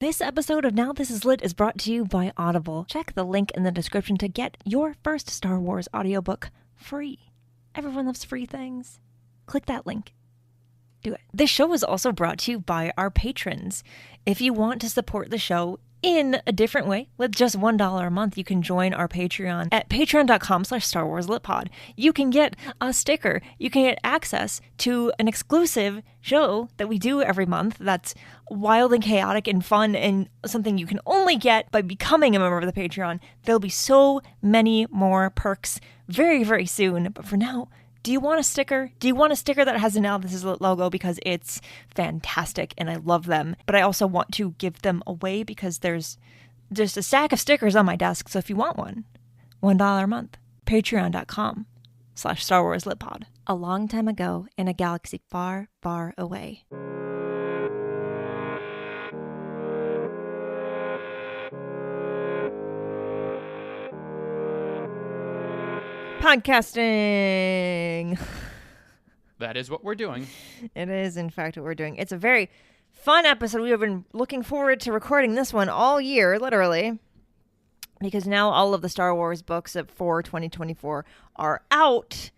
This episode of Now This Is Lit is brought to you by Audible. Check the link in the description to get your first Star Wars audiobook free. Everyone loves free things. Click that link. Do it. This show is also brought to you by our patrons. If you want to support the show in a different way, with just $1 a month, you can join our Patreon at patreon.com/StarWarsLitPod. You can get a sticker. You can get access to an exclusive show that we do every month that's wild and chaotic and fun and something you can only get by becoming a member of the Patreon. There'll be so many more perks very, very soon. But for now, do you want a sticker? Do you want a sticker that has a Now This Is Lit logo? Because it's fantastic and I love them. But I also want to give them away because there's just a stack of stickers on my desk. So if you want one, $1 a month. Patreon.com/StarWarsLitPod. A long time ago in a galaxy far, far away. Podcasting. That is what we're doing. It is, in fact, what we're doing. It's a very fun episode. We have been looking forward to recording this one all year, literally, because now all of the Star Wars books for 2024 are out,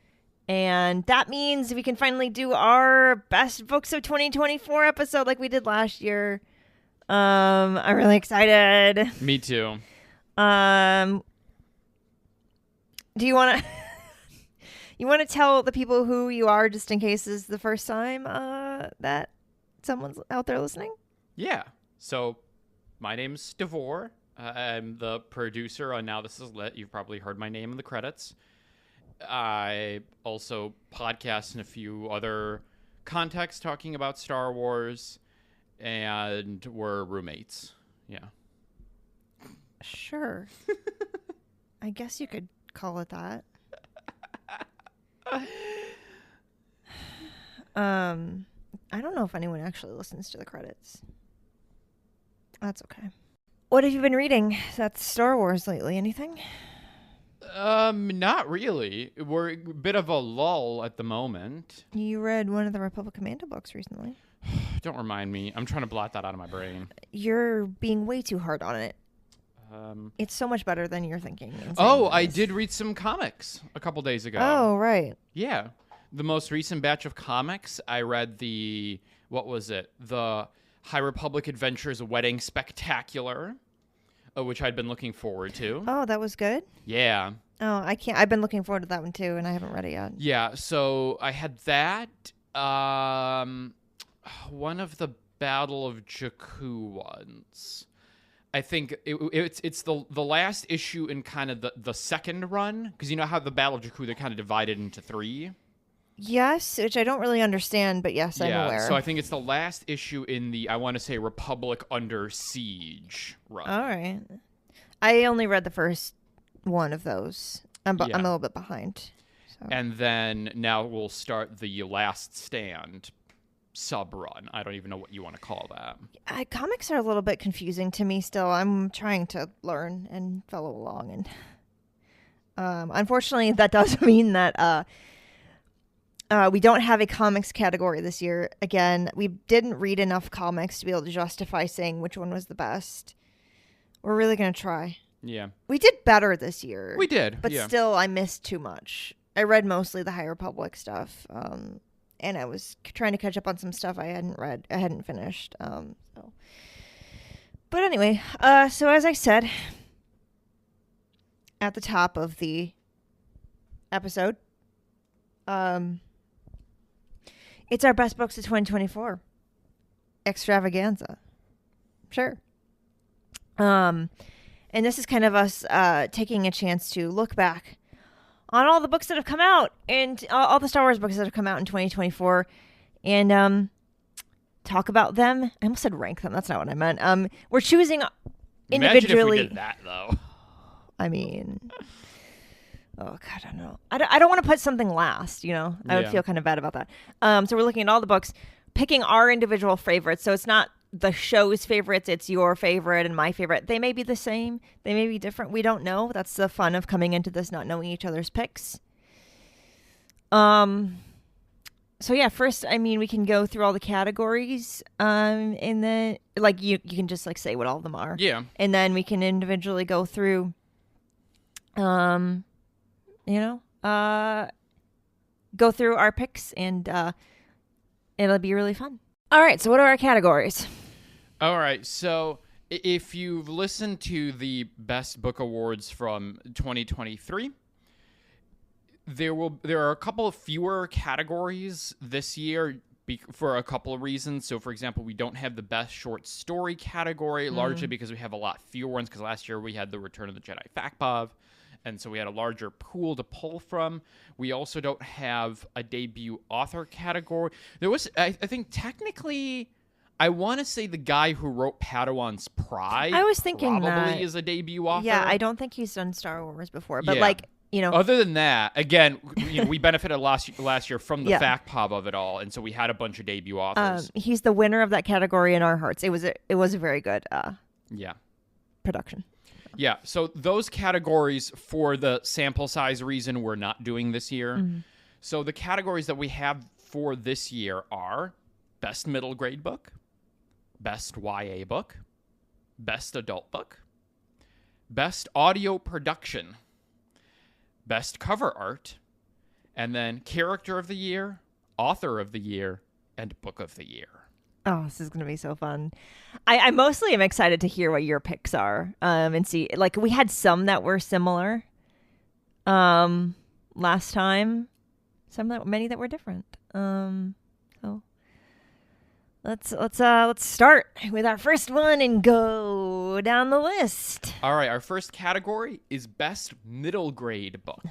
and that means we can finally do our best books of 2024 episode like we did last year. I'm really excited. Me too. Do you want to tell the people who you are, just in case this is the first time that someone's out there listening? Yeah. So my name's Davor. I'm the producer on Now This Is Lit. You've probably heard my name in the credits. I also podcast in a few other contexts talking about Star Wars, and we're roommates. Yeah. Sure. I guess you could call it that. I don't know if anyone actually listens to the credits. That's okay. What have you been reading that's Star Wars lately? Anything? Not really. We're a bit of a lull at the moment. You read one of the Republic Commando books recently. Don't remind me. I'm trying to blot that out of my brain. You're being way too hard on it. It's so much better than you're thinking. Oh, I did read some comics a couple days ago. Oh, right. Yeah. The most recent batch of comics, I read the High Republic Adventures Wedding Spectacular, which I'd been looking forward to. Oh, that was good? Yeah. Oh, I can't. I've been looking forward to that one too, and I haven't read it yet. Yeah, so I had that. One of the Battle of Jakku ones. I think it's the last issue in kind of the second run, because you know how the Battle of Jakku, they're kind of divided into three? Yes, which I don't really understand, but yes, I'm aware. So I think it's the last issue in the, I want to say, Republic Under Siege run. All right. I only read the first one of those. I'm a little bit behind. So. And then now we'll start the Last Stand sub-run. I don't even know what you want to call that. Comics are a little bit confusing to me still. I'm trying to learn and follow along. And unfortunately, that does mean that we don't have a comics category this year. Again, we didn't read enough comics to be able to justify saying which one was the best. We're really going to try. Yeah. We did better this year. We did, but still, I missed too much. I read mostly the High Republic stuff. And I was trying to catch up on some stuff I hadn't read. I hadn't finished. But anyway, so as I said at the top of the episode, it's our best books of 2024 extravaganza. Sure. And this is kind of us taking a chance to look back on all the books that have come out and all the Star Wars books that have come out in 2024 and talk about them. I almost said rank them. That's not what I meant. We're choosing individually. Imagine if we did that, though. I mean, oh, God, I don't know. I don't want to put something last, you know? I would feel kind of bad about that. So we're looking at all the books, picking our individual favorites. So it's not the show's favorites, it's your favorite and my favorite. They may be the same, they may be different, we don't know. That's the fun of coming into this, not knowing each other's picks. So yeah, first, I mean, we can go through all the categories, and then like you can just like say what all of them are. Yeah. And then we can individually go through, you know, go through our picks, and it'll be really fun. All right, so what are our categories? All right, so if you've listened to the Best Book Awards from 2023, there are a couple of fewer categories this year for a couple of reasons. So, for example, we don't have the Best Short Story category, largely because we have a lot fewer ones, because last year we had the Return of the Jedi Factbov, and so we had a larger pool to pull from. We also don't have a debut author category. There was, I think, technically, I want to say the guy who wrote Padawan's Pride I was thinking probably that. is a debut author. Yeah, I don't think he's done Star Wars before, but Yeah. like, you know, Other than that, again, we benefited last year from the Yeah. Factbov of it all, and so we had a bunch of debut authors. he's the winner of that category in our hearts. It was a very good Yeah. production. Yeah, so those categories, for the sample size reason, we're not doing this year. Mm-hmm. So the categories that we have for this year are Best Middle Grade Book, Best YA Book, Best Adult Book, Best Audio Production, Best Cover Art, and then Character of the Year, Author of the Year, and Book of the Year. Oh, this is going to be so fun. I mostly am excited to hear what your picks are, and see, like, we had some that were similar last time, many that were different. So let's start with our first one and go down the list. All right, our first category is Best Middle Grade Book.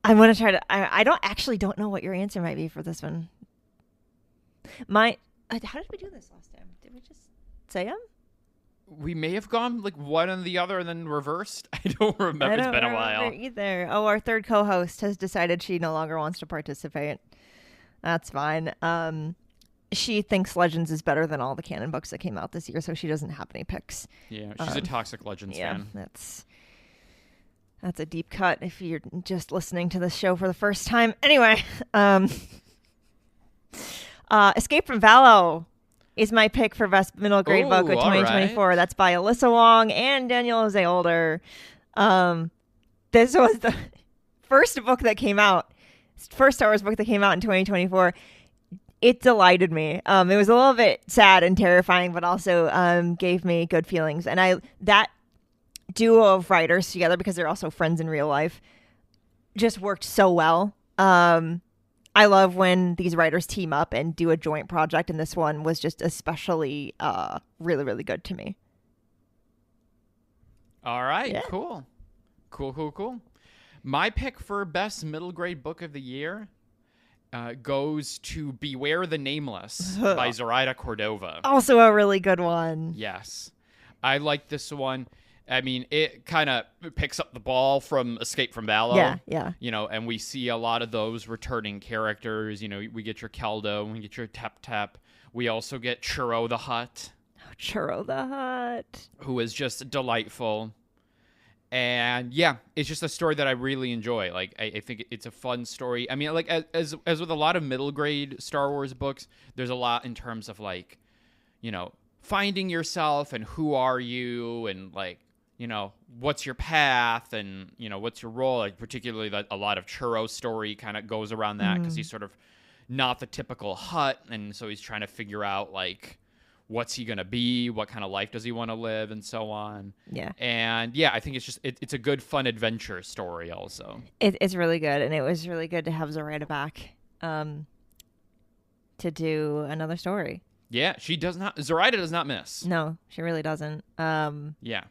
I'm going to try to, I don't know what your answer might be for this one. How did we do this last time? Did we just say them? We may have gone like one and the other and then reversed. I don't remember. It's been a while. Either. Oh, our third co-host has decided she no longer wants to participate. That's fine. She thinks Legends is better than all the canon books that came out this year, so she doesn't have any picks. Yeah, she's a Toxic Legends fan. That's a deep cut if you're just listening to this show for the first time. Anyway, Escape from Valo is my pick for Best Middle Grade Book of 2024. Right. That's by Alyssa Wong and Daniel Jose Older. This was the first Star Wars book that came out in 2024. It delighted me. It was a little bit sad and terrifying, but also gave me good feelings. And that duo of writers together, because they're also friends in real life, just worked so well. I love when these writers team up and do a joint project, and this one was just especially really, really good to me. All right, yeah. Cool. My pick for Best Middle Grade Book of the Year goes to Beware the Nameless by Zoraida Cordova. Also a really good one. Yes. I like this one. I mean, it kind of picks up the ball from Escape from Valo. Yeah. You know, and we see a lot of those returning characters. You know, we get your Keldo, we get your Tep Tep. We also get Churro the Hutt. Oh, Churro the Hutt. Who is just delightful. And yeah, it's just a story that I really enjoy. Like, I think it's a fun story. I mean, like, as with a lot of middle grade Star Wars books, there's a lot in terms of, like, you know, finding yourself and who are you and, like, you know, what's your path and, you know, what's your role? Like, particularly a lot of Churro's story kind of goes around that because he's sort of not the typical Hutt. And so he's trying to figure out, like, what's he going to be? What kind of life does he want to live? And so on. Yeah. And yeah, I think it's just, it's a good, fun adventure story also. It's really good. And it was really good to have Zoraida back to do another story. Yeah, Zoraida does not miss. No, she really doesn't. Yeah.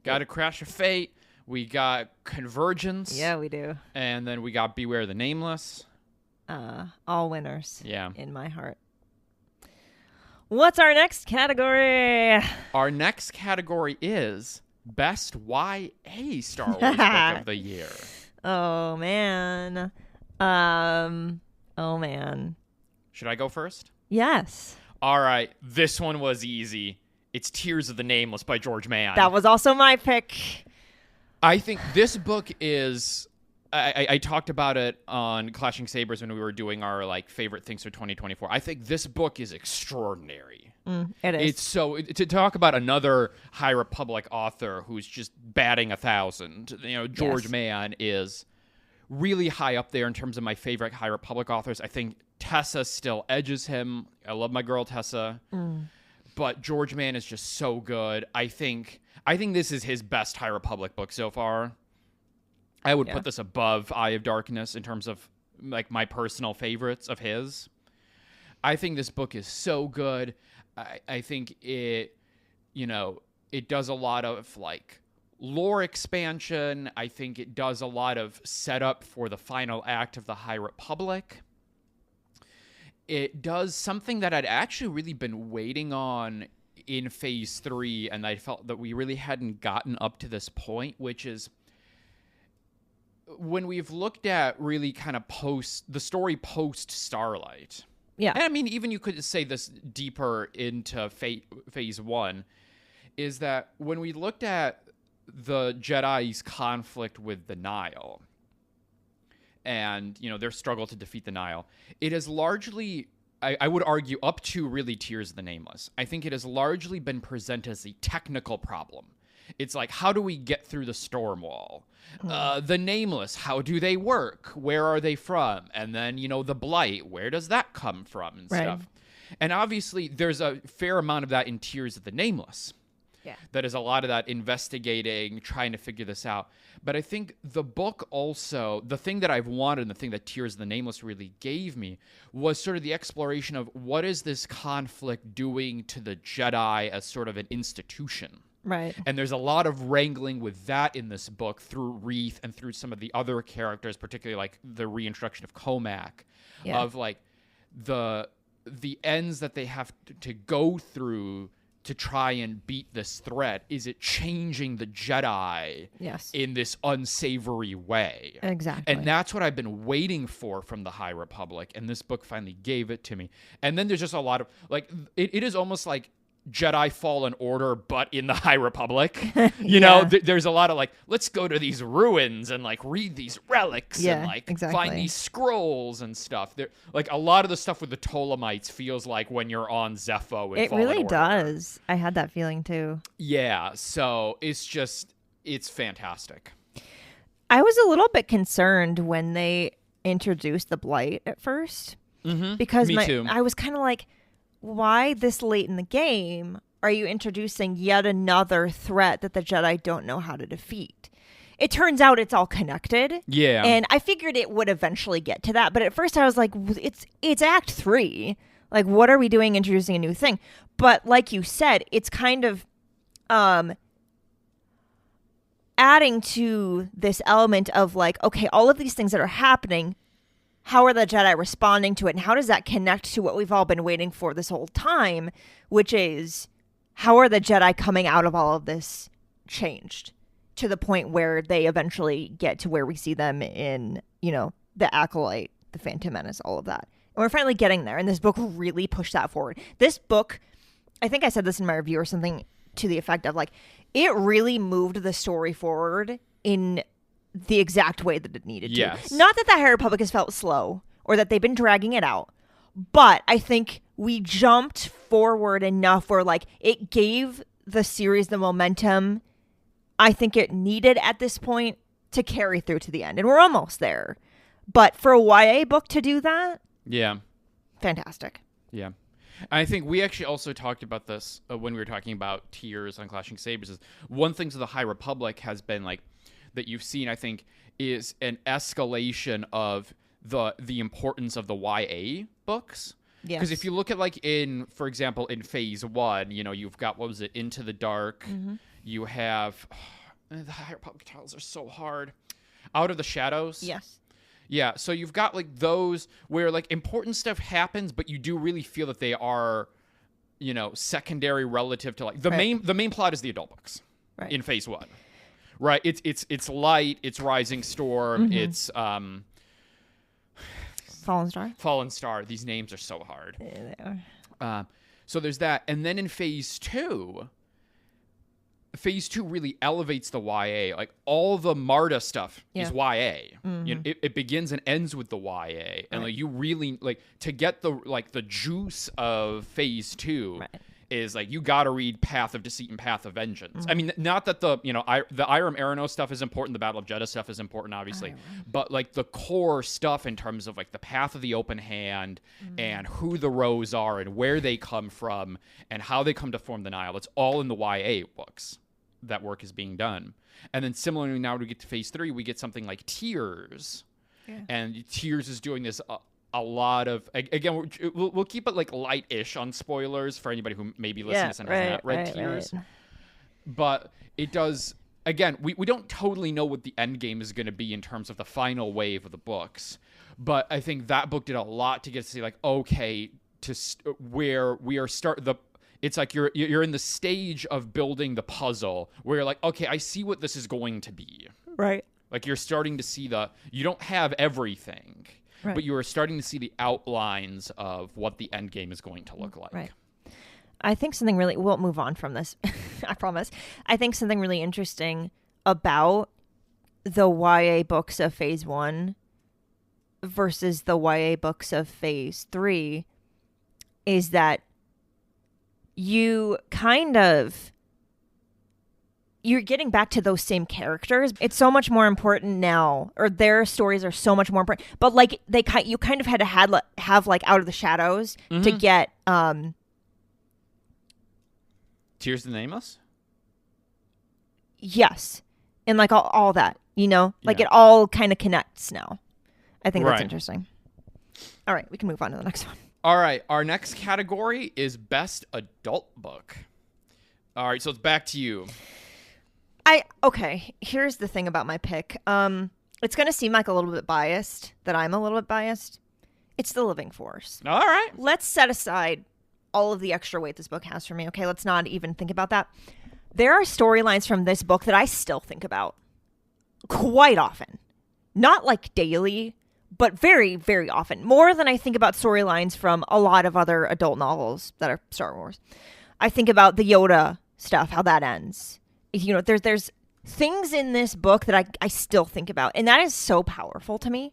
Got A Crash of Fate. We got Convergence. Yeah, we do. And then we got Beware the Nameless. All winners. Yeah. In my heart. What's our next category? Our next category is Best YA Star Wars Book of the Year. Oh, man. Should I go first? Yes. All right. This one was easy. It's Tears of the Nameless by George Mann. That was also my pick. I think this book is. I talked about it on Clashing Sabers when we were doing our like favorite things for 2024. I think this book is extraordinary. It is. It's so to talk about another High Republic author who's just batting 1,000. George Mann is really high up there in terms of my favorite High Republic authors. I think Tessa still edges him. I love my girl Tessa, but George Mann is just so good. I think this is his best High Republic book so far. I would put this above Eye of Darkness in terms of like my personal favorites of his. I think this book is so good. I think it does a lot of like lore expansion. I think it does a lot of setup for the final act of the High Republic. It does something that I'd actually really been waiting on in Phase 3, and I felt that we really hadn't gotten up to this point, which is when we've looked at really kind of the story post Starlight. Yeah. And I mean, even you could say this deeper into Phase 1, is that when we looked at the Jedi's conflict with the Nile and, their struggle to defeat the Nile, it has largely, I would argue, up to really Tears of the Nameless, I think it has largely been presented as a technical problem. It's like, how do we get through the storm wall? The Nameless, how do they work? Where are they from? And then, the Blight, where does that come from and stuff? And obviously, there's a fair amount of that in Tears of the Nameless. Yeah. That is a lot of that investigating, trying to figure this out. But I think the book also, the thing that I've wanted and the thing that Tears of the Nameless really gave me was sort of the exploration of what is this conflict doing to the Jedi as sort of an institution. Right. And there's a lot of wrangling with that in this book through Reith and through some of the other characters, particularly like the reintroduction of Comac, of like the ends that they have to go through to try and beat this threat. Is it changing the Jedi in this unsavory way? Exactly. And that's what I've been waiting for from the High Republic, and this book finally gave it to me. And then there's just a lot of, like, it is almost like Jedi Fallen Order, but in the High Republic. There's a lot of like, let's go to these ruins and like read these relics and like find these scrolls and stuff. There, like a lot of the stuff with the Ptolemites feels like when you're on Zepho. It Fallen really Order. does. I had that feeling too. Yeah, so it's fantastic. I was a little bit concerned when they introduced the Blight at first, because Me too. I was kind of like, why this late in the game are you introducing yet another threat that the Jedi don't know how to defeat? It turns out it's all connected. Yeah. And I figured it would eventually get to that. But at first I was like, it's Act 3. Like, what are we doing introducing a new thing? But like you said, it's kind of adding to this element of like, okay, all of these things that are happening, how are the Jedi responding to it? And how does that connect to what we've all been waiting for this whole time, which is how are the Jedi coming out of all of this changed to the point where they eventually get to where we see them in, the Acolyte, the Phantom Menace, all of that. And we're finally getting there. And this book really pushed that forward. This book, I think I said this in my review or something to the effect of like, it really moved the story forward in the exact way that it needed to. Yes. Not that the High Republic has felt slow or that they've been dragging it out, but I think we jumped forward enough where like it gave the series the momentum I think it needed at this point to carry through to the end. And we're almost there. But for a YA book to do that, fantastic. Yeah. I think we actually also talked about this when we were talking about Tears on Clashing Sabers. Is one thing to the High Republic has been like, that you've seen, I think, is an escalation of the importance of the YA books. Yes. Because if you look at like for example, in Phase 1, you've got, what was it, Into the Dark. You have, the High Republic titles are so hard. Out of the Shadows. Yes. Yeah, so you've got like those where like important stuff happens, but you do really feel that they are, secondary relative to like the main plot is the adult books in Phase 1. Right, it's Light, it's Rising Storm, it's Fallen Star. These names are so hard. Yeah, they are. So there's that, and then in Phase 2, Phase 2 really elevates the YA. Like all the Marta stuff is YA. You know, it begins and ends with the YA, and like you really like to get the juice of Phase 2 is like you got to read Path of Deceit and Path of Vengeance. I mean, not that the Irem Aranos stuff is important, the Battle of Jeddah stuff is important, obviously, but like the core stuff in terms of like the Path of the Open Hand and who the Rose are and where they come from and how they come to form the Nile. It's all in the YA books. That work is being done. And then similarly, now we get to Phase 3, we get something like Tears. And Tears is doing this a lot of, again, we'll keep it like light-ish on spoilers for anybody who maybe listens and has not read Tears. But it does, again, we don't totally know what the end game is going to be in terms of the final wave of the books. But I think that book did a lot to get to see like, okay, where we are it's like you're in the stage of building the puzzle where you're like, okay, I see what this is going to be. Right. Like you're starting to see you don't have everything, but you are starting to see the outlines of what the end game is going to look like. Right. I think something really, we'll move on from this, I promise. I think something really interesting about the YA books of Phase 1 versus the YA books of Phase 3 is that you're getting back to those same characters. It's so much more important now, or their stories are so much more important. But like you kind of had to have like Out of the Shadows to get Tears of the Nameless. Yes, and like all that, you know, like it all kind of connects now. I think that's interesting. All right, we can move on to the next one. All right, our next category is Best Adult Book. All right, so it's back to you. Okay, here's the thing about my pick. It's going to seem like a little bit biased, that I'm a little bit biased. It's The Living Force. All right. Let's set aside all of the extra weight this book has for me, okay? Let's not even think about that. There are storylines from this book that I still think about quite often. Not like daily, but very, very often. More than I think about storylines from a lot of other adult novels that are Star Wars. I think about the Yoda stuff, how that ends. You know, there's things in this book that I still think about. And that is so powerful to me.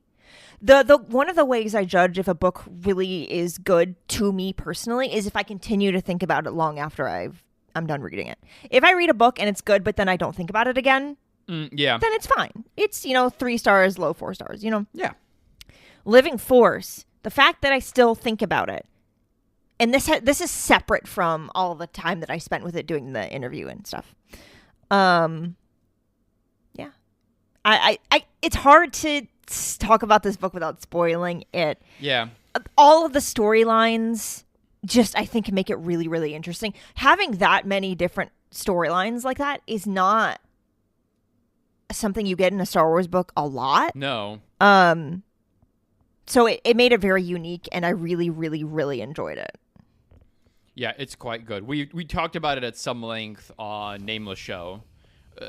The one of the ways I judge if a book really is good to me personally is if I continue to think about it long after I'm done reading it. If I read a book and it's good, but then I don't think about it again, then it's fine. It's, 3 stars, low 4 stars, Yeah. Living Force, the fact that I still think about it, and this is separate from all the time that I spent with it doing the interview and stuff. Yeah. I it's hard to talk about this book without spoiling it. Yeah. All of the storylines just, I think, make it really, really interesting. Having that many different storylines like that is not something you get in a Star Wars book a lot. No. So it made it very unique, and I really, really, really enjoyed it. Yeah, it's quite good. We talked about it at some length on Nameless Show,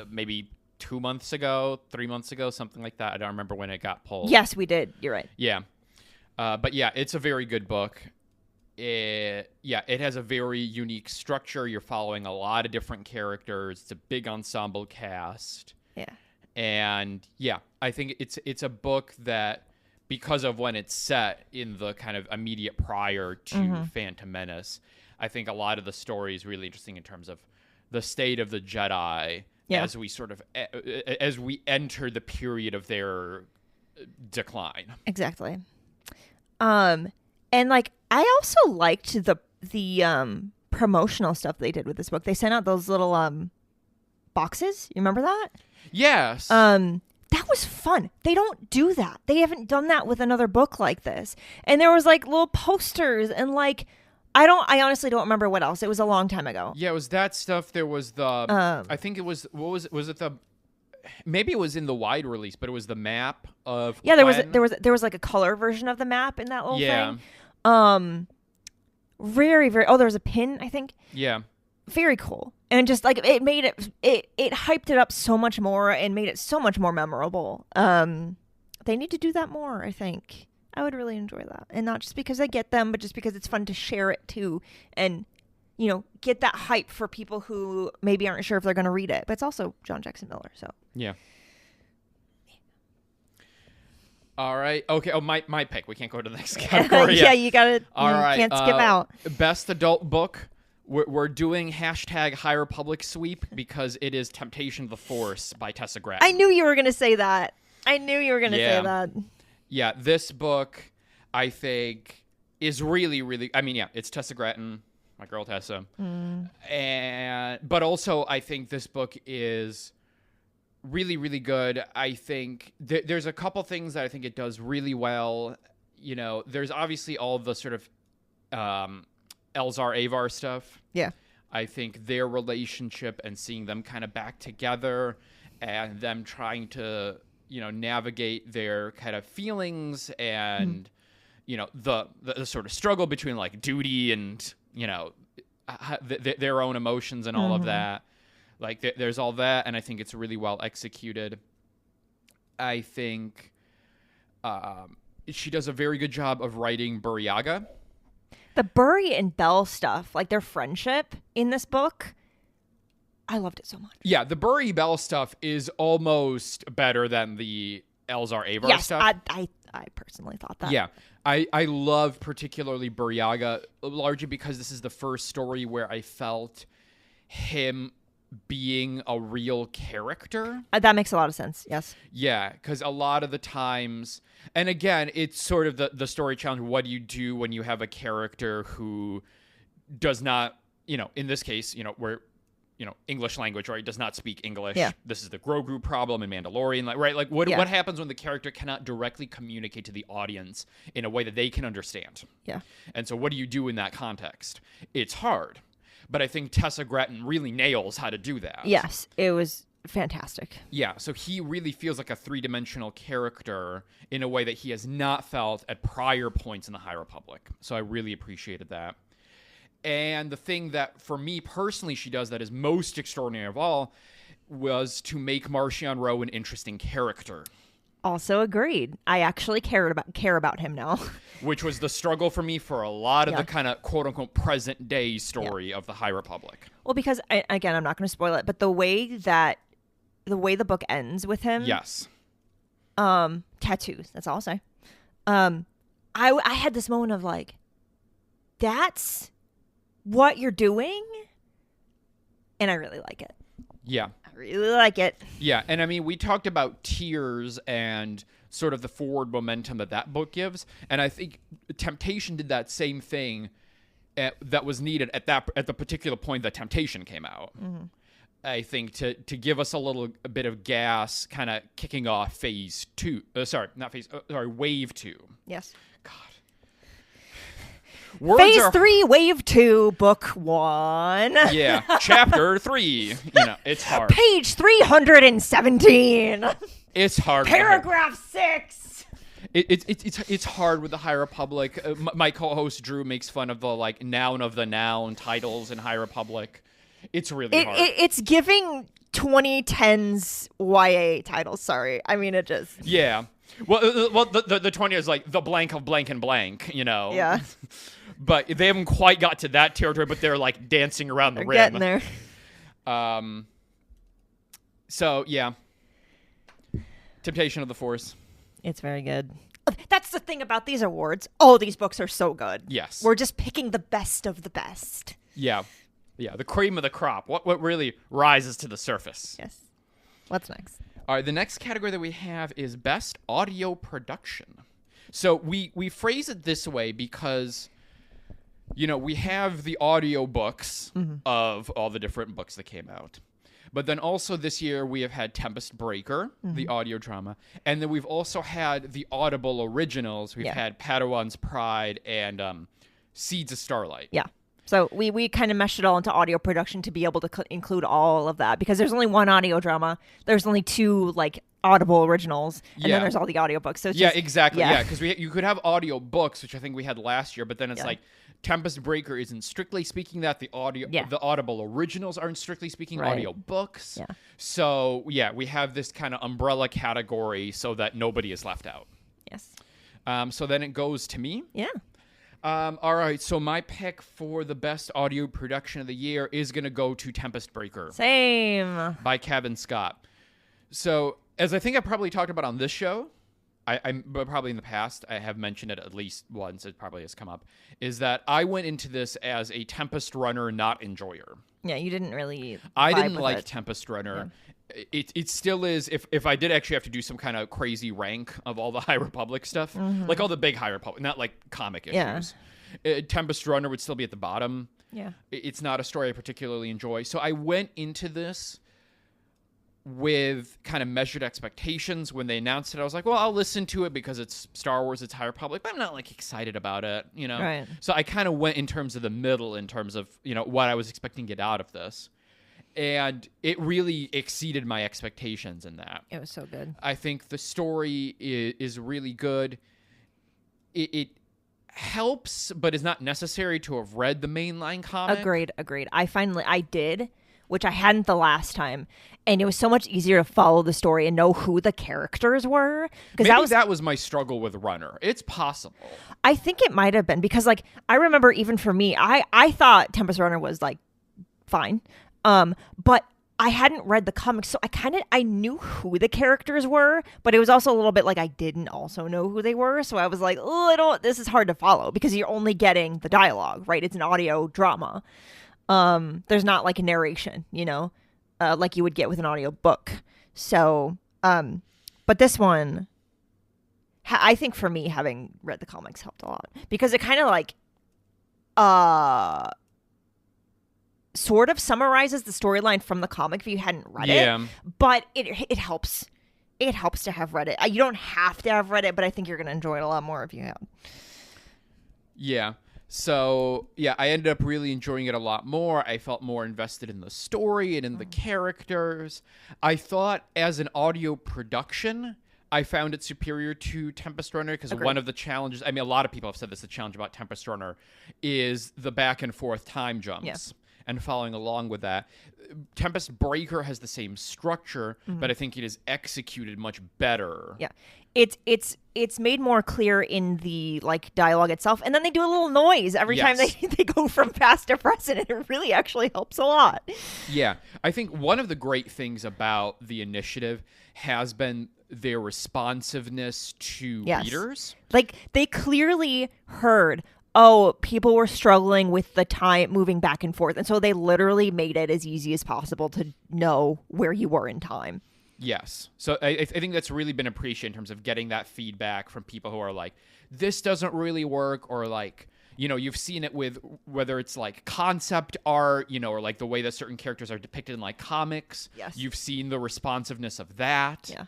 maybe 2 months ago, 3 months ago, something like that. I don't remember when it got pulled. Yes, we did. You're right. Yeah. But yeah, it's a very good book. It has a very unique structure. You're following a lot of different characters. It's a big ensemble cast. Yeah. And yeah, I think it's a book that, because of when it's set in the kind of immediate prior to Phantom Menace, I think a lot of the story is really interesting in terms of the state of the Jedi as we sort of as we enter the period of their decline. Exactly. And like I also liked the promotional stuff they did with this book. They sent out those little boxes. You remember that? Yes. That was fun. They don't do that. They haven't done that with another book like this. And there was like little posters and like I honestly don't remember what else. It was a long time ago. Yeah, it was that stuff. There was the I think it was was it the maybe it was in the wide release, but it was the map of there was like a color version of the map in that little thing. Very, very there was a pin, I think. Yeah. Very cool. And just like it made it hyped it up so much more and made it so much more memorable. They need to do that more, I think. I would really enjoy that. And not just because I get them, but just because it's fun to share it too. And get that hype for people who maybe aren't sure if they're going to read it. But it's also John Jackson Miller, so. Yeah. All right. Okay. Oh, my pick. We can't go to the next category yet. Yeah, you got to. All right. Can't skip out. Best adult book. We're doing hashtag High Republic sweep because it is Temptation of the Force by Tessa Gratton. I knew you were going to say that. Say that. Yeah, this book, I think, is really, really... I mean, yeah, it's Tessa Gratton, my girl Tessa. But also, I think this book is really, really good. I think there's a couple things that I think it does really well. There's obviously all the sort of Elzar Avar stuff. Yeah. I think their relationship and seeing them kind of back together and them trying to, navigate their kind of feelings and, the sort of struggle between like duty and, their own emotions and all of that. Like there's all that. And I think it's really well executed. I think she does a very good job of writing Buryaga. The Burry and Bell stuff, like their friendship in this book, I loved it so much. Yeah, the Burry Bell stuff is almost better than the Elzar Avar stuff. I personally thought that. Yeah, I love particularly Buryaga, largely because this is the first story where I felt him being a real character. That makes a lot of sense, yes. Yeah, because a lot of the times, and again, it's sort of the story challenge. What do you do when you have a character who does not, in this case, where, English language, right, does not speak English. Yeah. This is the Grogu problem in Mandalorian, right? Like, what happens when the character cannot directly communicate to the audience in a way that they can understand? Yeah. And so what do you do in that context? It's hard. But I think Tessa Gratton really nails how to do that. Yes, it was fantastic. Yeah, so he really feels like a three-dimensional character in a way that he has not felt at prior points in the High Republic. So I really appreciated that. And the thing that, for me personally, she does that is most extraordinary of all was to make Marchion Ro an interesting character. Also agreed. I actually care about him now. Which was the struggle for me for a lot of the kind of quote-unquote present-day story of the High Republic. Well, because, again, I'm not going to spoil it, but the way the book ends with him... Yes. Tattoos, that's all I'll say. I had this moment of like, that's what you're doing? And I really like it. Yeah. Really like it. Yeah, and I mean, we talked about Tears and sort of the forward momentum that book gives, and I think Temptation did that same thing that was needed at the particular point that Temptation came out. Mm-hmm. I think to give us a bit of gas, kind of kicking off wave 2. Yes. God. Phase 3, Wave 2, Book 1. Yeah, Chapter 3. It's hard. Page 317. It's hard. Paragraph 6. It's hard with the High Republic. My co-host Drew makes fun of the noun of the noun titles in High Republic. It's really hard. It's giving 2010s YA titles. Sorry, I mean it just. Yeah. Well, the 20 is like the blank of blank and blank, Yeah. But they haven't quite got to that territory, but they're like dancing around the rim. Getting there. So yeah. Temptation of the Force. It's very good. That's the thing about these awards. All these books are so good. Yes. We're just picking the best of the best. Yeah. Yeah, the cream of the crop. What really rises to the surface. Yes. What's next? All right, the next category that we have is Best Audio Production. So we phrase it this way because, we have the audio books of all the different books that came out. But then also this year we have had Tempest Breaker, the audio drama. And then we've also had the Audible originals. We've had Padawan's Pride and Seeds of Starlight. Yeah. So we kind of meshed it all into audio production to be able to include all of that because there's only one audio drama. There's only 2 Audible originals, and then there's all the audiobooks. So it's exactly. Yeah, because you could have audio books, which I think we had last year, but then it's like Tempest Breaker isn't strictly speaking that. The Audible originals aren't strictly speaking audio books. Yeah. So we have this kind of umbrella category so that nobody is left out. Yes. So then it goes to me. Yeah. All right, so my pick for the best audio production of the year is going to go to Tempest Breaker. Same. By Kevin Scott. So, as I think I probably talked about on this show, but probably in the past, I have mentioned it at least once, it probably has come up, is that I went into this as a Tempest runner, not enjoyer. Yeah, you didn't really I didn't vibe with like it. Tempest runner. Yeah. It still is, if I did actually have to do some kind of crazy rank of all the High Republic stuff, like all the big High Republic, not like comic issues, Tempest runner would still be at the bottom. Yeah. It's not a story I particularly enjoy. So I went into this with kind of measured expectations. When they announced it, I was like, well, I'll listen to it because it's Star Wars, it's High Republic, but I'm not like excited about it, you know? Right. So I kind of went in terms of the middle, in terms of, you know, what I was expecting to get out of this. And it really exceeded my expectations in that. It was so good. I think the story is really good. It helps, but is not necessary to have read the mainline comic. Agreed. I did, which I hadn't the last time, and it was so much easier to follow the story and know who the characters were. Maybe that was my struggle with Runner. It's possible. I think it might have been because, like, I remember even for me, I thought Tempest Runner was like fine, but I hadn't read the comics, so I knew who the characters were, but it was also a little bit like I didn't also know who they were, so I was like, oh, this is hard to follow because you're only getting the dialogue, right? It's an audio drama. There's not like a narration, you know, like you would get with an audio book. So, but this one, I think for me, having read the comics helped a lot because it kind of like, sort of summarizes the storyline from the comic if you hadn't read it, but it helps. It helps to have read it. You don't have to have read it, but I think you're going to enjoy it a lot more if you have. Yeah. So, yeah, I ended up really enjoying it a lot more. I felt more invested in the story and in the characters. I thought as an audio production, I found it superior to Tempest Runner because one of the challenges, I mean, a lot of people have said this, the challenge about Tempest Runner is the back and forth time jumps. Yeah. And following along with that. Tempest Breaker has the same structure, but I think it is executed much better. Yeah. It's made more clear in the like dialogue itself, and then they do a little noise every time they go from past to present, and it really actually helps a lot. Yeah. I think one of the great things about the initiative has been their responsiveness to readers. Like they clearly heard, oh, people were struggling with the time moving back and forth. And so they literally made it as easy as possible to know where you were in time. Yes. So I think that's really been appreciated in terms of getting that feedback from people who are like, this doesn't really work, or like, you know, you've seen it with whether it's like concept art, you know, or like the way that certain characters are depicted in like comics. Yes. You've seen the responsiveness of that. Yeah.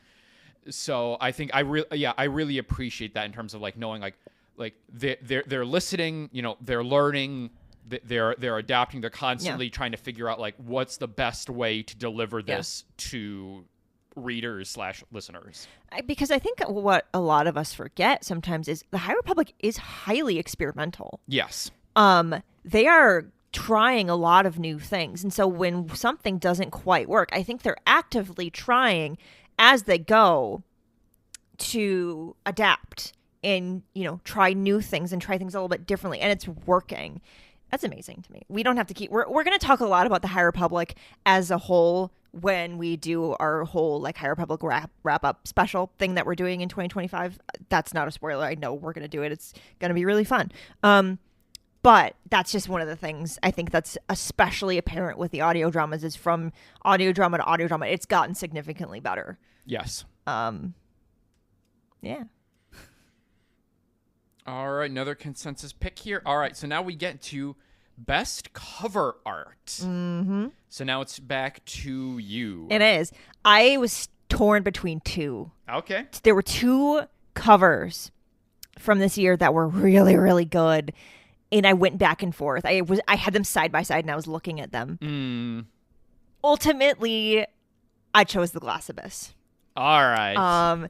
So I think I really appreciate that in terms of like knowing like they're listening, you know, they're learning, they're adapting, they're constantly trying to figure out like what's the best way to deliver this to readers / listeners. Because I think what a lot of us forget sometimes is the High Republic is highly experimental. Yes. They are trying a lot of new things. And so when something doesn't quite work, I think they're actively trying as they go to adapt and, you know, try new things and try things a little bit differently. And it's working. That's amazing to me. We don't have to keep... We're going to talk a lot about the High Republic as a whole when we do our whole, like, High Republic wrap-up special thing that we're doing in 2025. That's not a spoiler. I know we're going to do it. It's going to be really fun. But that's just one of the things I think that's especially apparent with the audio dramas is from audio drama to audio drama, it's gotten significantly better. Yes. Yeah. All right, another consensus pick here. All right, so now we get to best cover art. Mm-hmm. So now it's back to you. It is. I was torn between two. Okay. There were two covers from this year that were really, really good, and I went back and forth. I had them side by side, and I was looking at them. Ultimately, I chose the Glass Abyss. All right.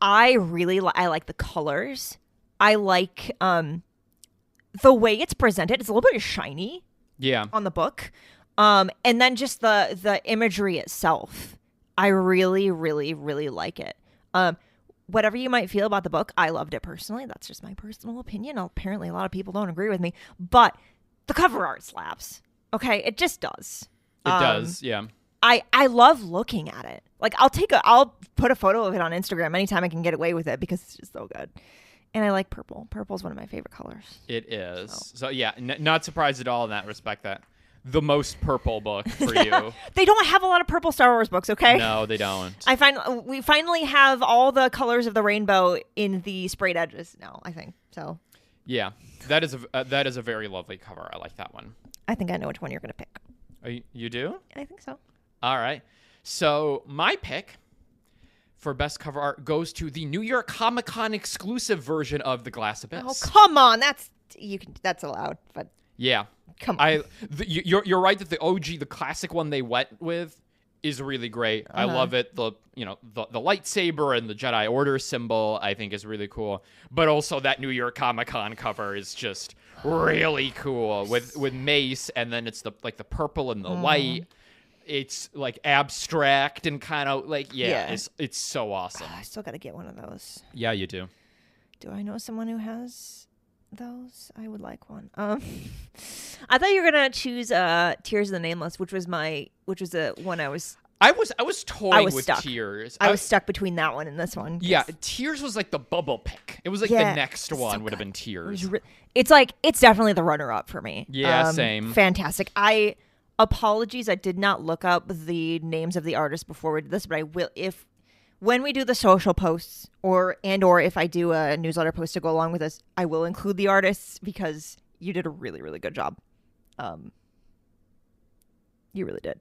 I like the colors. I like the way it's presented. It's a little bit shiny. Yeah. On the book. And then just the imagery itself. I really, really, really like it. whatever you might feel about the book, I loved it personally. That's just my personal opinion. Apparently, a lot of people don't agree with me. But the cover art slaps. Okay? It just does. It does, yeah. I love looking at it. Like, I'll put a photo of it on Instagram anytime I can get away with it because it's just so good. And I like purple. Purple is one of my favorite colors. It is. So yeah, not surprised at all in that respect that the most purple book for you. They don't have a lot of purple Star Wars books, okay? No, they don't. We finally have all the colors of the rainbow in the sprayed edges now, I think. So. Yeah, that is a very lovely cover. I like that one. I think I know which one you're going to pick. You do? I think so. All right. So my pick for best cover art goes to the New York Comic Con exclusive version of The Glass Abyss. Oh, come on. That's allowed, but yeah. Come on. You're right that the OG, the classic one they went with is really great. I love it. The lightsaber and the Jedi Order symbol I think is really cool. But also that New York Comic Con cover is just really cool with Mace, and then it's the purple and the white. It's like abstract and kind of like it's so awesome. I still got to get one of those. Yeah, you do. Do I know someone who has those? I would like one. I thought you were gonna choose Tears of the Nameless, which was the one I was toying with stuck. Tears. I was stuck between that one and this one. Yeah, Tears was like the bubble pick. It was like the next one would have been Tears. It's definitely the runner up for me. Yeah, same. Fantastic. Apologies, I did not look up the names of the artists before we did this, but I will when we do the social posts or if I do a newsletter post to go along with this, I will include the artists because you did a really, really good job. You really did.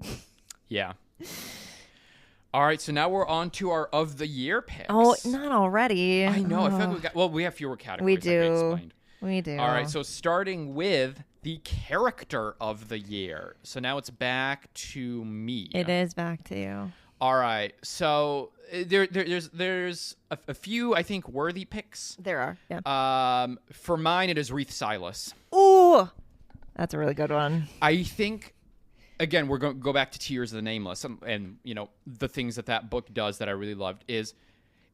Yeah. All right, so now we're on to our of the year picks. Oh, not already. I know. I feel like we have fewer categories. We do. We do. All right, so starting with the character of the year. So now it's back to me. It is back to you. All right, so there's a few I think worthy picks. There are. Yeah. For mine, it is Reith Silas. Ooh, that's a really good one. I think. Again, we're going to go back to Tears of the Nameless, and the things that book does that I really loved is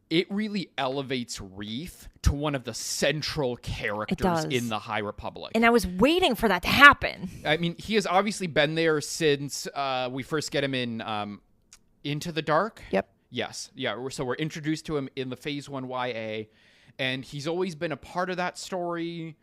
it really elevates Reith to one of the central characters in the High Republic. And I was waiting for that to happen. I mean, he has obviously been there since we first get him in Into the Dark. Yep. Yes. Yeah. So we're introduced to him in the Phase 1 YA, and he's always been a part of that story.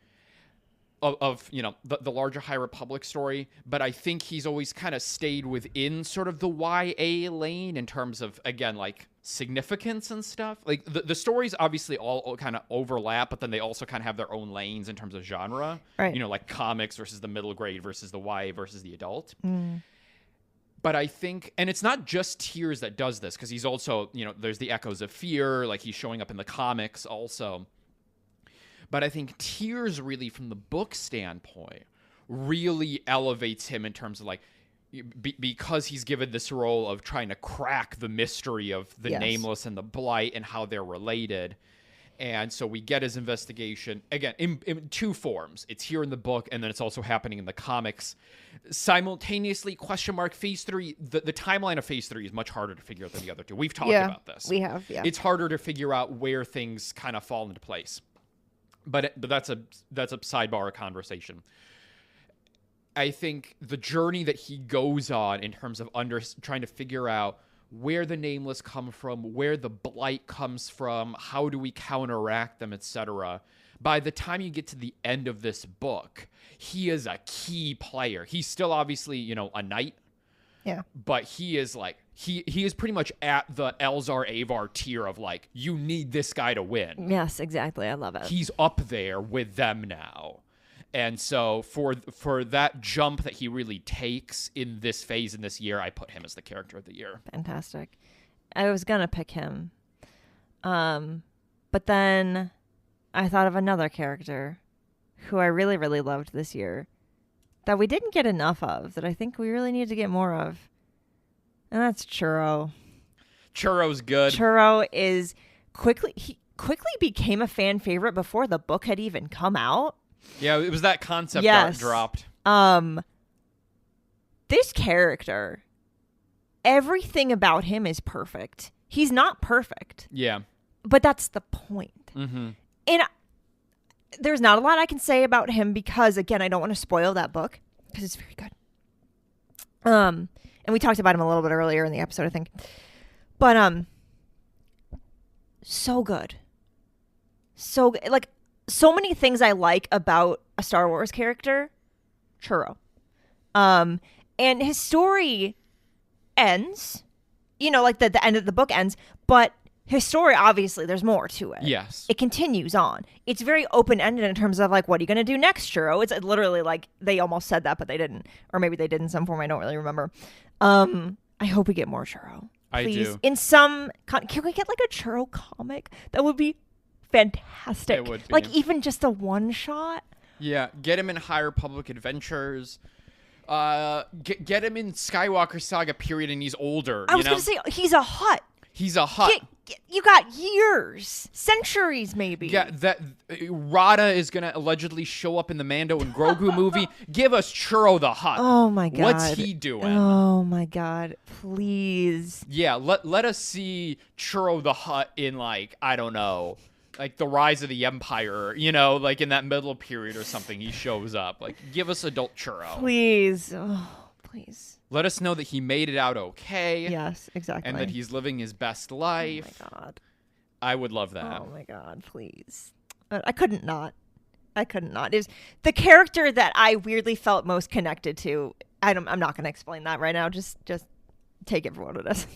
Of the larger High Republic story, but I think he's always kind of stayed within sort of the YA lane in terms of, again, like significance and stuff. Like the stories obviously all kind of overlap, but then they also kind of have their own lanes in terms of genre. Right. Like comics versus the middle grade versus the YA versus the adult. But I think, and it's not just Tears that does this, because he's also, there's the Echoes of Fear, like he's showing up in the comics also. But I think Tears really, from the book standpoint, really elevates him in terms of like, because he's given this role of trying to crack the mystery of the Nameless and the Blight and how they're related. And so we get his investigation, again, in two forms. It's here in the book, and then it's also happening in the comics. Simultaneously, Phase 3, the timeline of Phase 3 is much harder to figure out than the other two. We've talked about this. We have, yeah. It's harder to figure out where things kind of fall into place. But that's a sidebar conversation. I think the journey that he goes on in terms of trying to figure out where the Nameless come from, where the Blight comes from, how do we counteract them, etc. By the time you get to the end of this book, he is a key player. He's still obviously, a knight. Yeah. But he is like, he is pretty much at the Elzar Avar tier of like, you need this guy to win. Yes, exactly. I love it. He's up there with them now. And so for that jump that he really takes in this phase in this year, I put him as the character of the year. Fantastic. I was going to pick him. But then I thought of another character who I really, really loved this year that we didn't get enough of, that I think we really need to get more of. And that's Churro. Churro's good. Churro is quickly became a fan favorite before the book had even come out. Yeah, it was that concept art dropped. This character, everything about him is perfect. He's not perfect. Yeah. but that's the point. Mm-hmm. And there's not a lot I can say about him because, again, I don't want to spoil that book because it's very good. And we talked about him a little bit earlier in the episode, I think. But so good. So like so many things I like about a Star Wars character. Churro. And his story ends, like the end of the book ends, but his story, obviously, there's more to it. Yes. It continues on. It's very open-ended in terms of, like, what are you going to do next, Churro? It's literally, like, they almost said that, but they didn't. Or maybe they did in some form. I don't really remember. I hope we get more Churro. Please. I do. In some... Can we get, like, a Churro comic? That would be fantastic. It would be. Like, even just a one-shot. Yeah. Get him in High Republic Adventures. Get him in Skywalker Saga period and he's older. I was going to say, he's a Hutt. He's a Hutt. You got years, centuries, maybe. Yeah, that Rada is gonna allegedly show up in the Mando and Grogu movie. Give us Churro the Hutt. Oh my god, what's he doing? Oh my god, please. Yeah, let us see Churro the Hutt in like I don't know, like the Rise of the Empire. Like in that middle period or something. He shows up. Like give us adult Churro, please. Oh, please. Let us know that he made it out okay. Yes, exactly. And that he's living his best life. Oh my god. I would love that. Oh my god, please. I couldn't not. It was the character that I weirdly felt most connected to. I'm not going to explain that right now. Just take it for what it is.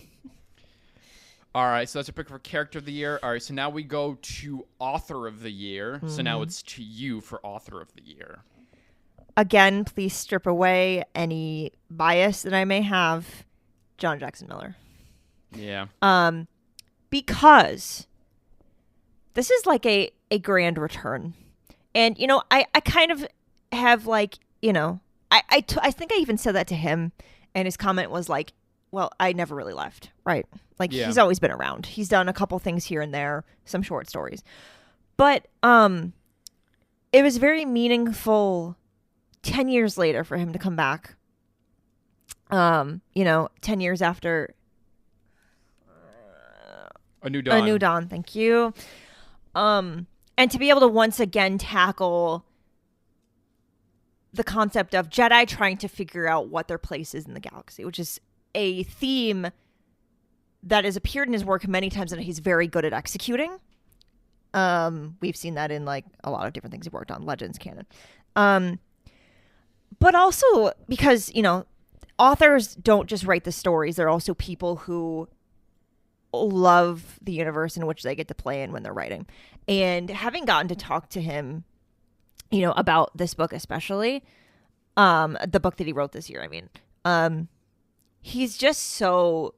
All right, so that's a pick for character of the year. All right, so now we go to author of the year. Mm-hmm. So now it's to you for author of the year. Again, please strip away any bias that I may have. John Jackson Miller. Yeah. Because this is like a grand return. And, I kind of have like, I think I even said that to him. And his comment was like, well, I never really left. Right. Like he's always been around. He's done a couple things here and there, some short stories. But it was very meaningful 10 years later for him to come back, 10 years after A New Dawn. A New Dawn, thank you. And to be able to once again tackle the concept of Jedi trying to figure out what their place is in the galaxy, which is a theme that has appeared in his work many times and he's very good at executing. We've seen that in like a lot of different things he worked on, Legends canon. But also because, authors don't just write the stories. They're also people who love the universe in which they get to play in when they're writing. And having gotten to talk to him, about this book especially, the book that he wrote this year, he's just so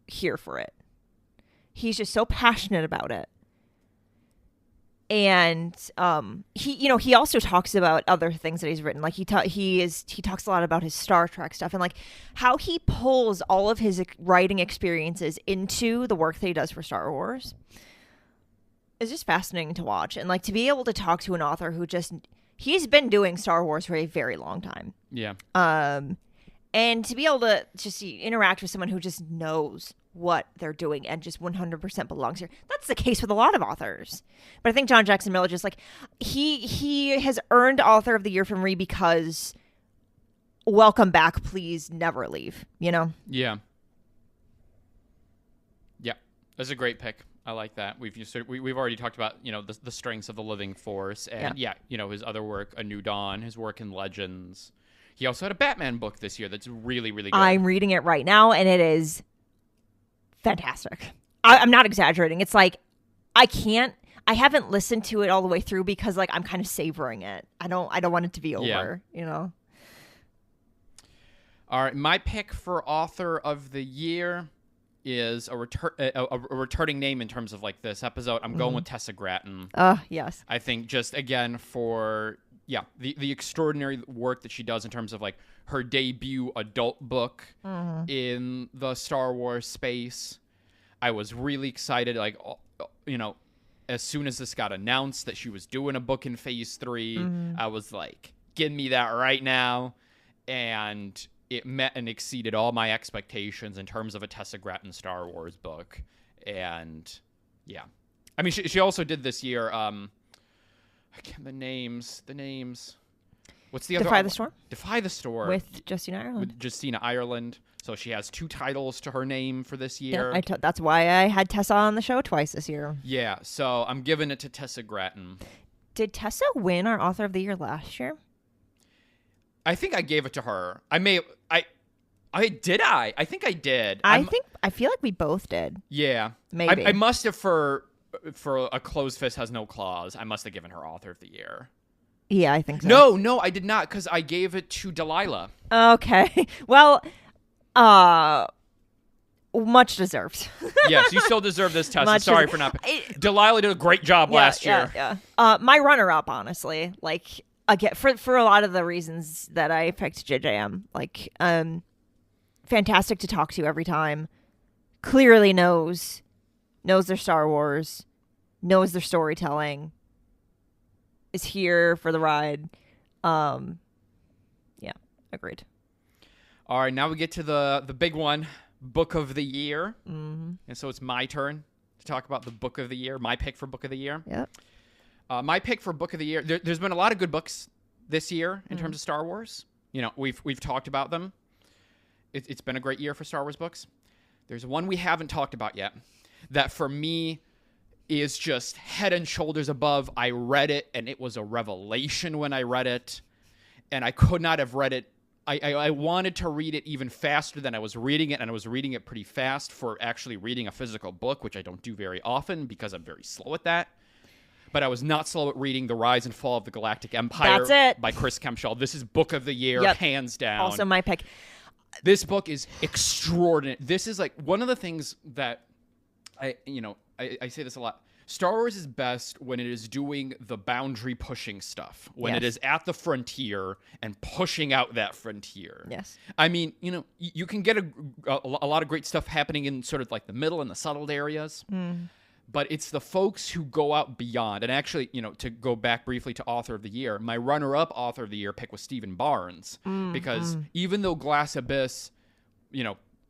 here for it. He's just so passionate about it. And he also talks about other things that he's written. Like he talks a lot about his Star Trek stuff and like how he pulls all of his writing experiences into the work that he does for Star Wars. It's just fascinating to watch, and like to be able to talk to an author who he's been doing Star Wars for a very long time. Yeah. And to be able to just interact with someone who just knows what they're doing and just 100% belongs here. That's the case with a lot of authors. But I think John Jackson Miller just like, he has earned Author of the Year from me because welcome back, please never leave, Yeah. Yeah. That's a great pick. I like that. We've already talked about, the strengths of the Living Force and his other work, A New Dawn, his work in Legends. He also had a Batman book this year that's really, really good. I'm reading it right now, and it is fantastic. I'm not exaggerating. It's like I haven't listened to it all the way through because like I'm kind of savoring it. I don't want it to be over, All right, my pick for author of the year is a returning name in terms of like this episode. I'm going with Tessa Gratton. Yes. I think just again for the extraordinary work that she does in terms of like her debut adult book in the Star Wars space. I was really excited, like, as soon as this got announced that she was doing a book in Phase 3, I was like, give me that right now. And it met and exceeded all my expectations in terms of a Tessa Gratton Star Wars book. And I mean, she also did this year. I can't the names. What's the other? Defy the Storm. Defy the Storm With Justina Ireland. With Justina Ireland. So she has 2 titles to her name for this year. Yeah, that's why I had Tessa on the show twice this year. Yeah, so I'm giving it to Tessa Gratton. Did Tessa win our Author of the Year last year? I think I gave it to her. I think I did. I feel like we both did. Yeah. Maybe. I must have for A Closed Fist Has No Claws. I must have given her Author of the Year. Yeah, I think so. No, I did not, because I gave it to Delilah. Okay. Well, much deserved. Yes, you still deserve this, Tessa. Sorry for not. Delilah did a great job last year. Yeah. My runner-up, honestly, like again for a lot of the reasons that I picked JJM, like fantastic to talk to every time. Clearly knows their Star Wars, knows their storytelling. Is here for the ride. Yeah, agreed. All right, now we get to the big one, Book of the Year. Mm-hmm. And so it's my turn to talk about the Book of the Year, my pick for Book of the Year. Yep. My pick for Book of the Year, there's been a lot of good books this year in terms of Star Wars. You know, we've talked about them. It's been a great year for Star Wars books. There's one we haven't talked about yet that for me is just head and shoulders above. I read it, and it was a revelation when I read it, and I could not have read it. I wanted to read it even faster than I was reading it, and I was reading it pretty fast for actually reading a physical book, which I don't do very often because I'm very slow at that. But I was not slow at reading The Rise and Fall of the Galactic Empire by Chris Kempshall. This is Book of the Year, hands down. Also my pick. This book is extraordinary. This is like one of the things that I say this a lot. Star Wars is best when it is doing the boundary pushing stuff, when it is at the frontier and pushing out that frontier. Yes. I mean, you can get a lot of great stuff happening in sort of like the middle and the settled areas. But it's the folks who go out beyond. And actually, to go back briefly to Author of the Year, my runner-up Author of the Year pick was Stephen Barnes. Because even though Glass Abyss,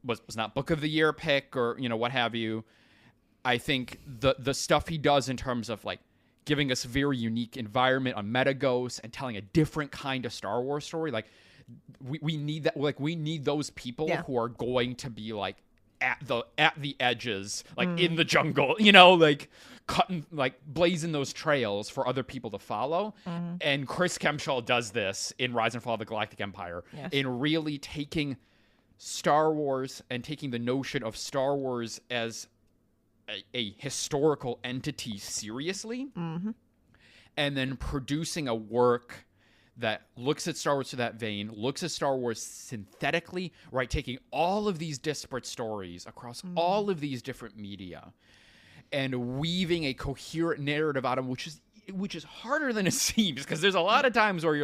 was not Book of the Year pick or, what have you, I think the stuff he does in terms of, like, giving us a very unique environment on Metagos and telling a different kind of Star Wars story, like, we need that. Like, we need those people who are going to be, like, at the edges, like in the jungle, like cutting, like blazing those trails for other people to follow. And Chris Kempshall does this in Rise and Fall of the Galactic Empire in really taking Star Wars and taking the notion of Star Wars as a historical entity seriously, and then producing a work that looks at Star Wars through that vein, looks at Star Wars synthetically, right? Taking all of these disparate stories across all of these different media and weaving a coherent narrative out of them, which is harder than it seems, because there's a lot of times where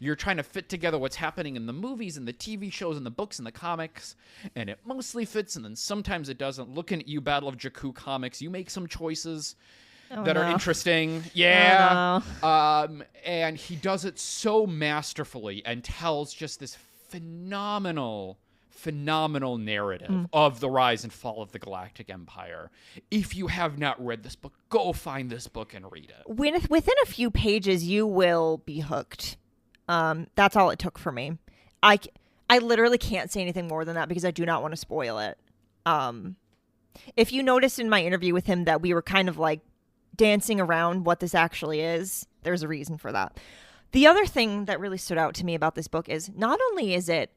you're trying to fit together what's happening in the movies and the TV shows and the books and the comics, and it mostly fits, and then sometimes it doesn't. Looking at you, Battle of Jakku comics, you make some choices that are interesting. And he does it so masterfully and tells just this phenomenal narrative of the rise and fall of the Galactic Empire. If you have not read this book, go find this book and read it. Within a few pages, you will be hooked. That's all it took for me. I literally can't say anything more than that because I do not want to spoil it. If you noticed in my interview with him that we were kind of like dancing around what this actually is, there's a reason for that. The other thing that really stood out to me about this book is not only is it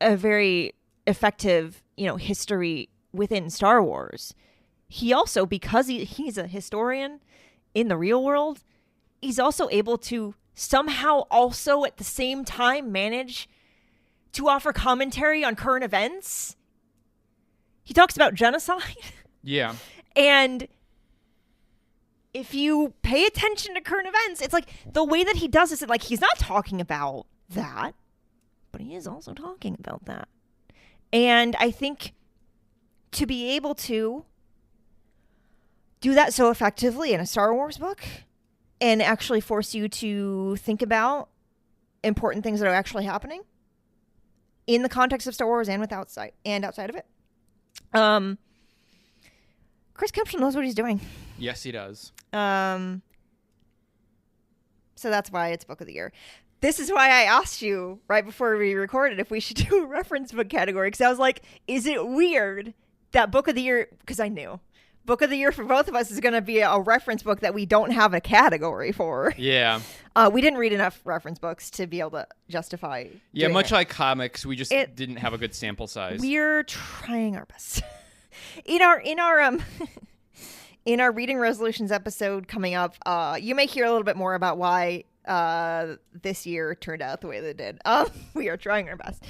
a very effective, history within Star Wars, he also, because he's a historian in the real world, he's also able to somehow also at the same time manage to offer commentary on current events. He talks about genocide. Yeah. And if you pay attention to current events, it's like the way that he does this, like he's not talking about that, but he is also talking about that. And I think to be able to do that so effectively in a Star Wars book and actually force you to think about important things that are actually happening in the context of Star Wars and outside of it. Chris Kempshall knows what he's doing. Yes, he does. So that's why it's Book of the Year. This is why I asked you right before we recorded if we should do a reference book category, because I was like, is it weird that Book of the Year, because I knew Book of the Year for both of us is going to be a reference book that we don't have a category for. Yeah. We didn't read enough reference books to be able to justify. Yeah, much it. like comics, we just didn't have a good sample size. We're trying our best. in our in our reading resolutions episode coming up, you may hear a little bit more about why this year turned out the way that it did. We are trying our best.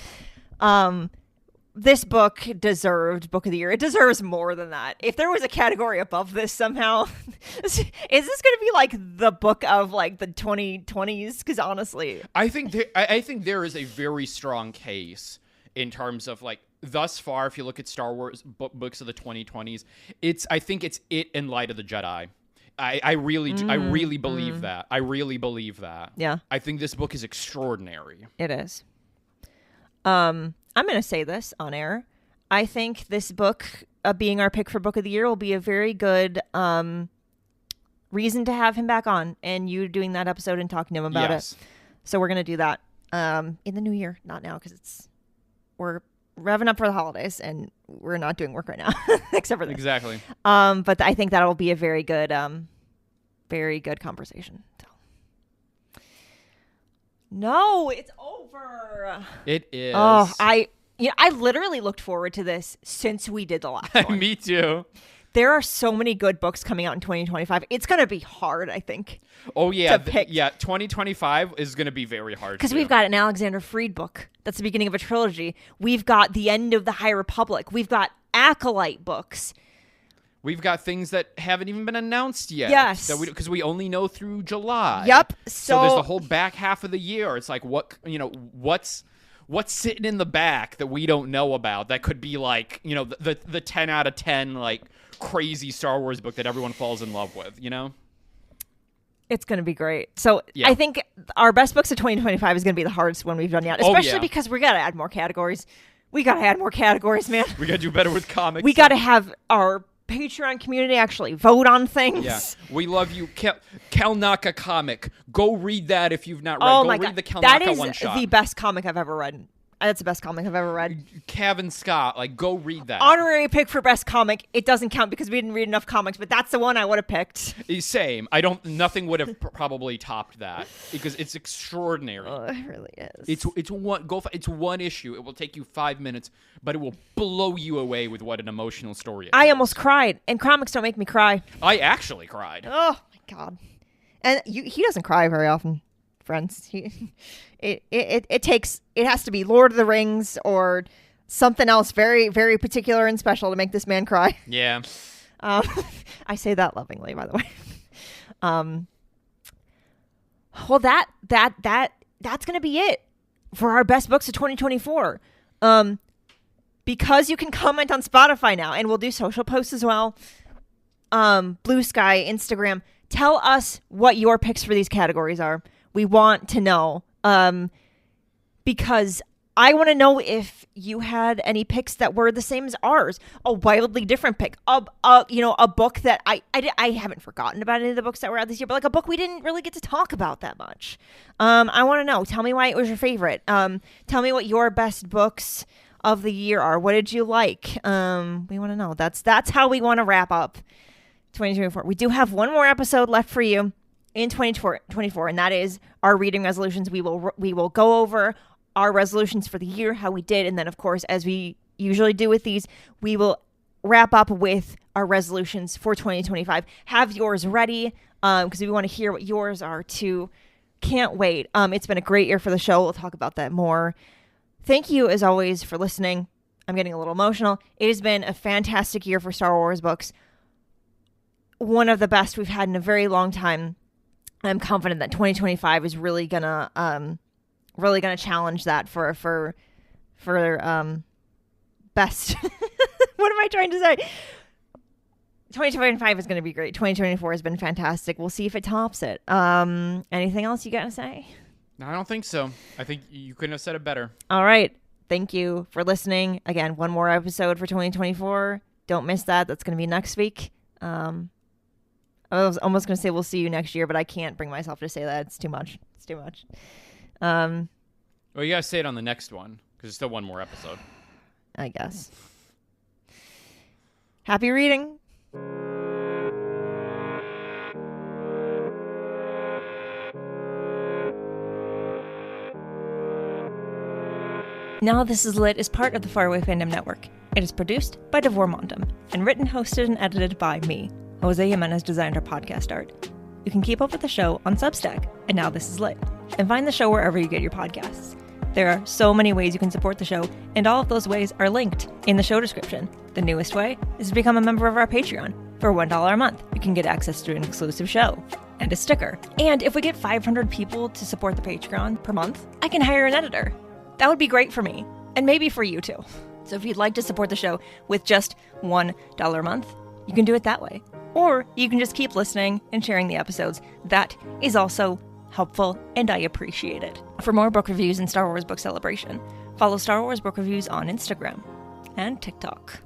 This book deserved Book of the Year. It deserves more than that. If there was a category above this somehow, is this going to be like the book of like the 2020s? Because honestly, I think there is a very strong case in terms of like thus far. If you look at Star Wars books of the 2020s, I think it's it in Light of the Jedi. I really believe that. I really believe that. Yeah. I think this book is extraordinary. It is. I'm going to say this on air. I think this book, being our pick for Book of the Year, will be a very good reason to have him back on and you doing that episode and talking to him about it. So we're going to do that in the new year, not now because we're revving up for the holidays and we're not doing work right now, except for this. Exactly. But I think that'll be a very good conversation. So. No, it's over. It is. Oh, I literally looked forward to this since we did the last one. Me too. There are so many good books coming out in 2025. It's going to be hard, I think. Oh, yeah. To pick. 2025 is going to be very hard. Because we've got an Alexander Freed book. That's the beginning of a trilogy. We've got The End of the High Republic. We've got Acolyte books. We've got things that haven't even been announced yet. Yes. Because we only know through July. Yep. So there's the whole back half of the year. It's like, what's sitting in the back that we don't know about that could be like, the 10 out of 10, like, crazy Star Wars book that everyone falls in love with, It's going to be great. So yeah. I think our best books of 2025 is going to be the hardest one we've done yet, especially because we got to add more categories. We got to add more categories, man. We got to do better with comics. We got to have our Patreon community actually vote on things. Yeah, we love you. Kalnaka comic. Go read that if you've not read. Oh Go my read God. the Kalnaka that is one shot. The best comic I've ever read. That's the best comic I've ever read. Kevin Scott, go read that. Honorary pick for best comic. It doesn't count because we didn't read enough comics, but that's the one I would have picked. Same. Nothing would have probably topped that because it's extraordinary. Oh, it really is. It's one issue. It will take you 5 minutes, but it will blow you away with what an emotional story it is. I almost cried, and comics don't make me cry. I actually cried. Oh my God. And he doesn't cry very often, friends. It has to be Lord of the Rings or something else very, very particular and special to make this man cry. Yeah. I say that lovingly, by the way. Well, that's going to be it for our best books of 2024. Because you can comment on Spotify now, and we'll do social posts as well. Blue Sky, Instagram. Tell us what your picks for these categories are. We want to know. Because I want to know if you had any picks that were the same as ours. A wildly different pick. A book that I haven't forgotten about any of the books that were out this year, but like a book we didn't really get to talk about that much. I want to know. Tell me why it was your favorite. Tell me what your best books of the year are. What did you like? We want to know. That's how we want to wrap up 2024. We do have one more episode left for you in 2024, and that is our reading resolutions. We will go over our resolutions for the year, how we did, and then of course, as we usually do with these, we will wrap up with our resolutions for 2025. Have yours ready, because we want to hear what yours are too. Can't wait. It's been a great year for the show. We'll talk about that more. Thank you as always for listening. I'm getting a little emotional. It has been a fantastic year for Star Wars books. One of the best we've had in a very long time. I'm confident that 2025 is really gonna challenge that for best. What am I trying to say? 2025 is going to be great. 2024 has been fantastic. We'll see if it tops it. Anything else you got to say? No, I don't think so. I think you couldn't have said it better. All right. Thank you for listening. Again, one more episode for 2024. Don't miss that. That's going to be next week. I was almost going to say we'll see you next year, but I can't bring myself to say that. It's too much. It's too much. Well, you gotta say it on the next one, because there's still one more episode. I guess. Happy reading. Now This Is Lit is part of the Faraway Fandom Network. It is produced by Davor and written, hosted, and edited by me. Jose Jimenez designed our podcast art. You can keep up with the show on Substack at Now This Is Lit, and find the show wherever you get your podcasts. There are so many ways you can support the show, and all of those ways are linked in the show description. The newest way is to become a member of our Patreon. For $1 a month, you can get access to an exclusive show and a sticker. And if we get 500 people to support the Patreon per month, I can hire an editor. That would be great for me, and maybe for you too. So if you'd like to support the show with just $1 a month, you can do it that way. Or you can just keep listening and sharing the episodes. That is also helpful, and I appreciate it. For more book reviews and Star Wars Book Celebration, follow Star Wars Book Reviews on Instagram and TikTok.